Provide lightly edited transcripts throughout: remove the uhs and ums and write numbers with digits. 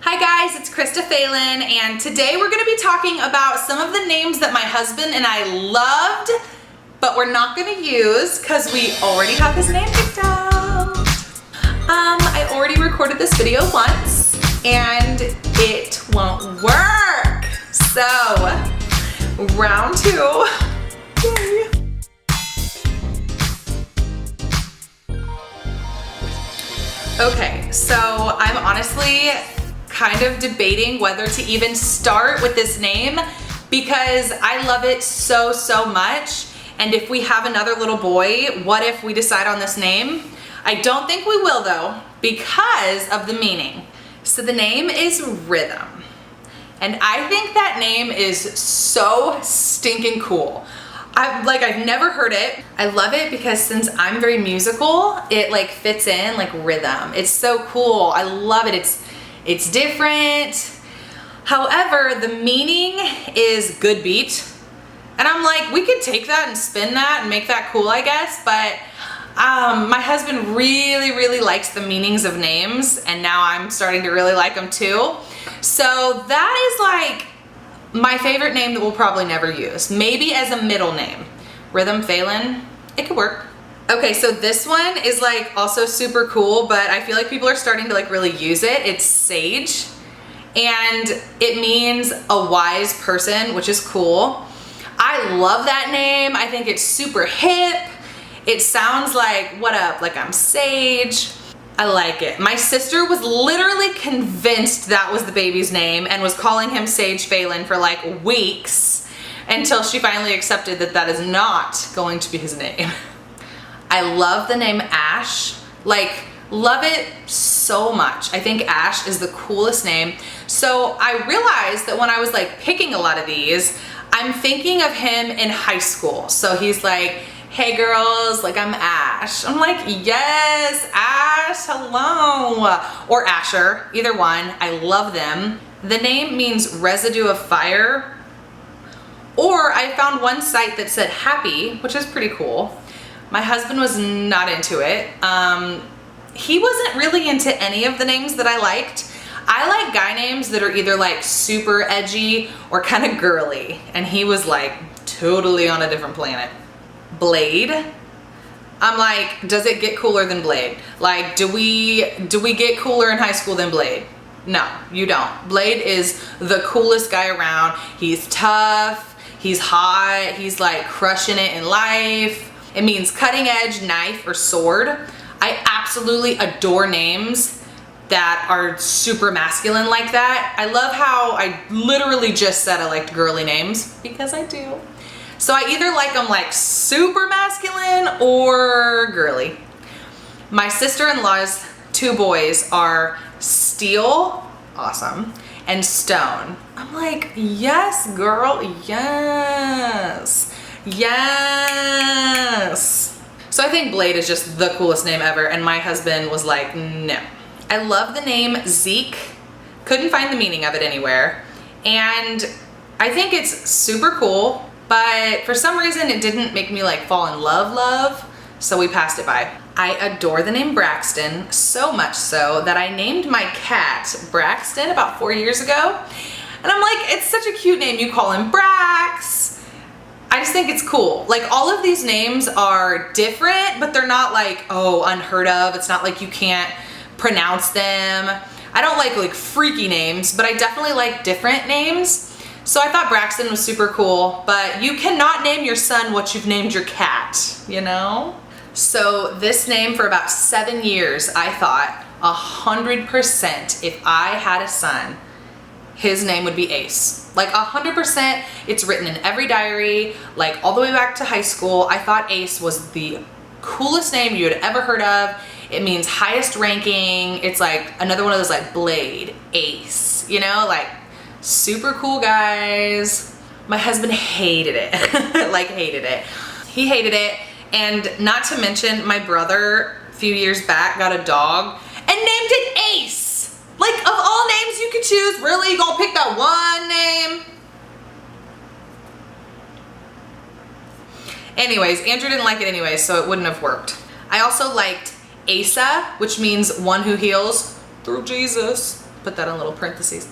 Hi guys, it's Krista Phelan, and today we're going to be talking about some of the names that my husband and I loved, but we're not going to use because we already have his name picked out. I already recorded this video once, and it won't work. So, round two. Yay. Okay, so I'm honestly kind of debating whether to even start with this name because I love it so much. And if we have another little boy, what if we decide on this name? I don't think we will though, because of the meaning. So the name is Rhythm. And I think that name is so stinking cool. I've never heard it. I love it because since I'm very musical, it like fits in like rhythm. It's so cool. I love it. It's different. However, the meaning is good beat. And I'm like, we could take that and spin that and make that cool, I guess. But my husband really likes the meanings of names. And now I'm starting to really like them too. So that is like my favorite name that we'll probably never use. Maybe as a middle name. Rhythm Phelan, it could work. Okay, so this one is like also super cool, but I feel like people are starting to like really use it. It's Sage, and it means a wise person, which is cool. I love that name. I think it's super hip. It sounds like, what up, like I'm Sage. I like it. My sister was literally convinced that was the baby's name and was calling him Sage Phelan for like weeks until she finally accepted that that is not going to be his name. I love the name Ash. Like, love it so much. I think Ash is the coolest name. So I realized that when I was like picking a lot of these, I'm thinking of him in high school. So he's like, hey girls, like I'm Ash. I'm like, yes, Ash, hello. Or Asher, either one. I love them. The name means residue of fire. Or I found one site that said happy, which is pretty cool. My husband was not into it. He wasn't really into any of the names that I liked. I like guy names that are either like super edgy or kind of girly. And he was like totally on a different planet. Blade. I'm like, does it get cooler than Blade? Like, do we get cooler in high school than Blade? No, you don't. Blade is the coolest guy around. He's tough, he's hot, he's like crushing it in life. It means cutting edge knife or sword. I absolutely adore names that are super masculine like that. I love how I literally just said I liked girly names because I do. So I either like them like super masculine or girly. My sister-in-law's two boys are Steel, awesome, and Stone. I'm like, yes, girl, yes, yes. So I think Blade is just the coolest name ever, and my husband was like, no. I love the name Zeke. Couldn't find the meaning of it anywhere. And I think it's super cool. But for some reason it didn't make me like fall in love, so we passed it by. I adore the name Braxton, so much so that I named my cat Braxton about 4 years ago. And I'm like, it's such a cute name, you call him Brax. I just think it's cool. Like all of these names are different, but they're not like, oh, unheard of. It's not like you can't pronounce them. I don't like freaky names, but I definitely like different names. So I thought Braxton was super cool, but you cannot name your son what you've named your cat, you know? So this name for about 7 years, I thought 100% if I had a son, his name would be Ace. Like 100%, it's written in every diary, like all the way back to high school. I thought Ace was the coolest name you had ever heard of. It means highest ranking. It's like another one of those like Blade, Ace, you know, like super cool guys. My husband hated it, like hated it. He hated it, and not to mention my brother a few years back got a dog and named it Ace. Like of all names you could choose, really? You gonna pick that one name? Anyways, Andrew didn't like it anyway, so it wouldn't have worked. I also liked Asa, which means one who heals through Jesus. put that in little parentheses.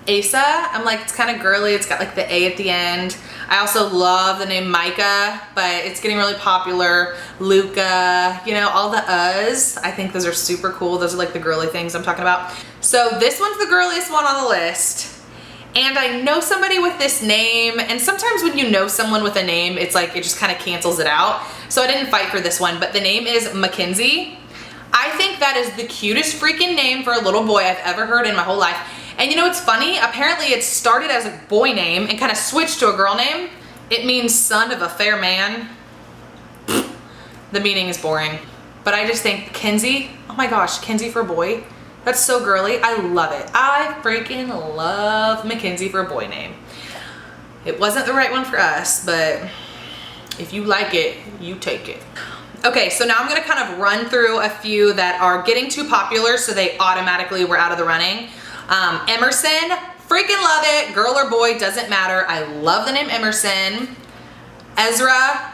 Asa, I'm like, it's kind of girly. It's got like the A at the end. I also love the name Micah, but it's getting really popular. Luca, you know, all the Us. I think those are super cool. Those are like the girly things I'm talking about. So this one's the girliest one on the list. And I know somebody with this name, and sometimes when you know someone with a name, it's like it just kind of cancels it out. So I didn't fight for this one, but the name is Mackenzie. I think that is the cutest freaking name for a little boy I've ever heard in my whole life. And you know what's funny? Apparently it started as a boy name and kind of switched to a girl name. It means son of a fair man. The meaning is boring. But I just think Kenzie, oh my gosh, Kenzie for a boy. That's so girly. I love it. I freaking love Mackenzie for a boy name. It wasn't the right one for us, but if you like it, you take it. Okay, so now I'm gonna kind of run through a few that are getting too popular, so they automatically were out of the running. Emerson, freaking love it. Girl or boy, doesn't matter. I love the name Emerson. Ezra,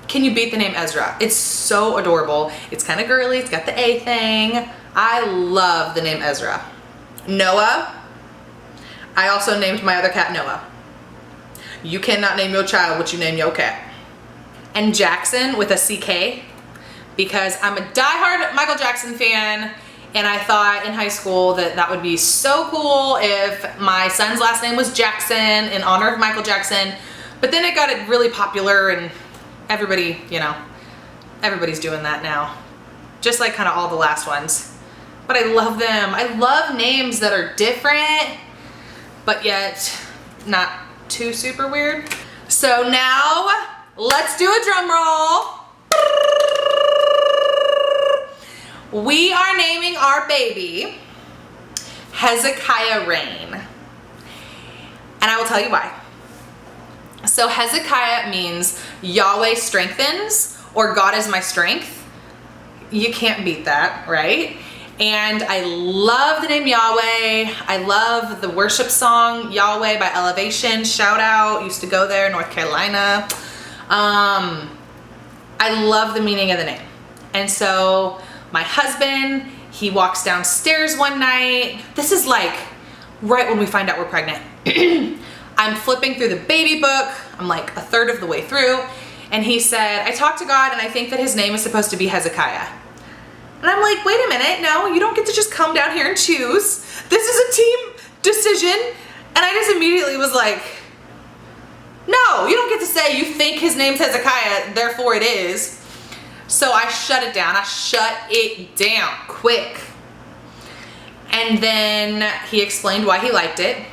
can you beat the name Ezra? It's so adorable. It's kind of girly. It's got the A thing. I love the name Ezra. Noah, I also named my other cat Noah. You cannot name your child what you name your cat. And Jackson with a CK, because I'm a diehard Michael Jackson fan. And I thought in high school that that would be so cool if my son's last name was Jackson in honor of Michael Jackson. But then it got really popular and everybody, you know, everybody's doing that now. Just like kind of all the last ones. But I love them. I love names that are different, but yet not too super weird. So now let's do a drum roll. We are naming our baby Hezekiah Rain. And I will tell you why. So Hezekiah means Yahweh strengthens, or God is my strength. You can't beat that, right? And I love the name Yahweh. I love the worship song Yahweh by Elevation. Shout out, used to go there, North Carolina. I love the meaning of the name. And so my husband, he walks downstairs one night. This is like right when we find out we're pregnant. I'm flipping through the baby book. I'm like a third of the way through. And he said, I talked to God and I think that his name is supposed to be Hezekiah. And I'm like, wait a minute, no, you don't get to just come down here and choose. This is a team decision. And I just immediately was like, no, you don't get to say you think his name's Hezekiah, therefore it is. So I shut it down. I shut it down quick. And then he explained why he liked it.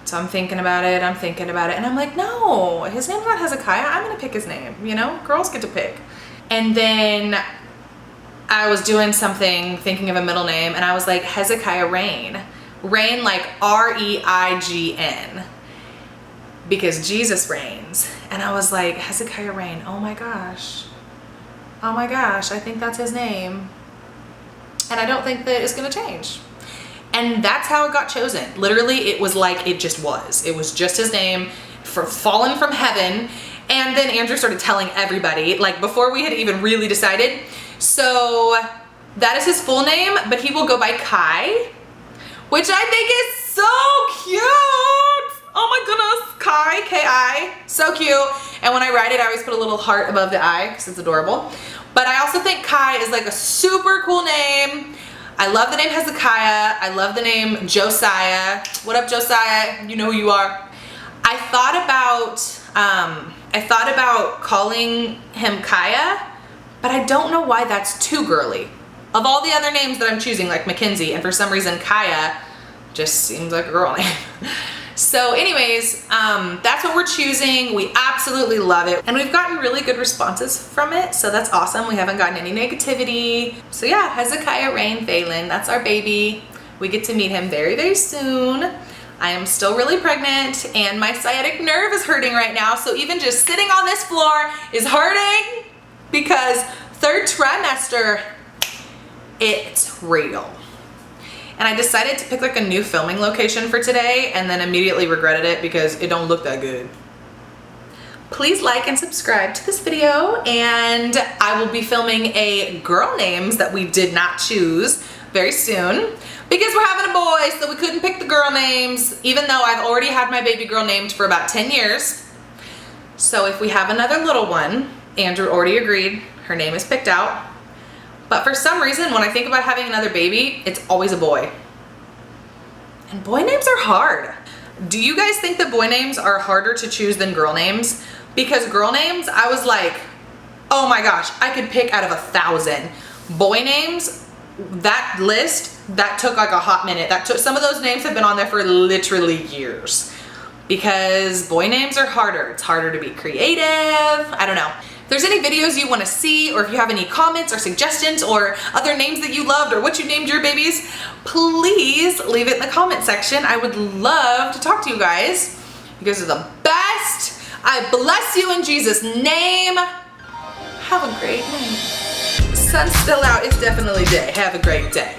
So I'm thinking about it, and I'm like, no, his name's not Hezekiah. I'm gonna pick his name, you know? Girls get to pick. And then I was doing something, thinking of a middle name, and I was like, Hezekiah Rain. Rain like R-E-I-G-N. Because Jesus reigns. And I was like, Hezekiah Rain, oh my gosh, I think that's his name. And I don't think that it's gonna change. And that's how it got chosen. Literally, it was like it just was. It was just his name, for fallen from heaven. And then Andrew started telling everybody, like before we had even really decided. So that is his full name, but he will go by Kai, which I think is so cute. Oh my goodness, Kai, K-I, so cute. And when I write it, I always put a little heart above the I because it's adorable. But I also think Kai is like a super cool name. I love the name Hezekiah. I love the name Josiah. What up, Josiah? You know who you are. I thought about calling him Kaya, but I don't know why that's too girly. Of all the other names that I'm choosing, like Mackenzie, and for some reason Kaya just seems like a girl name. So anyways, that's what we're choosing. We absolutely love it. And we've gotten really good responses from it. So that's awesome. We haven't gotten any negativity. So yeah, Hezekiah Rain Phelan, that's our baby. We get to meet him very, very soon. I am still really pregnant and my sciatic nerve is hurting right now. So even just sitting on this floor is hurting because third trimester, it's real. And I decided to pick like a new filming location for today and then immediately regretted it because it don't look that good. Please like and subscribe to this video, and I will be filming a girl names that we did not choose very soon because we're having a boy, so we couldn't pick the girl names, even though I've already had my baby girl named for about 10 years. So if we have another little one, Andrew already agreed, her name is picked out. But for some reason, when I think about having another baby, it's always a boy. And boy names are hard. Do you guys think that boy names are harder to choose than girl names? Because girl names, I was like, oh my gosh, I could pick out of 1,000. Boy names, that list, that took like a hot minute. Some of those names have been on there for literally years. Because boy names are harder. It's harder to be creative. I don't know. If there's any videos you want to see, or if you have any comments or suggestions or other names that you loved or what you named your babies, please leave it in the comment section. I would love to talk to you guys. You guys are the best. I bless you in Jesus' name. Have a great night. Sun's still out. It's definitely day. Have a great day.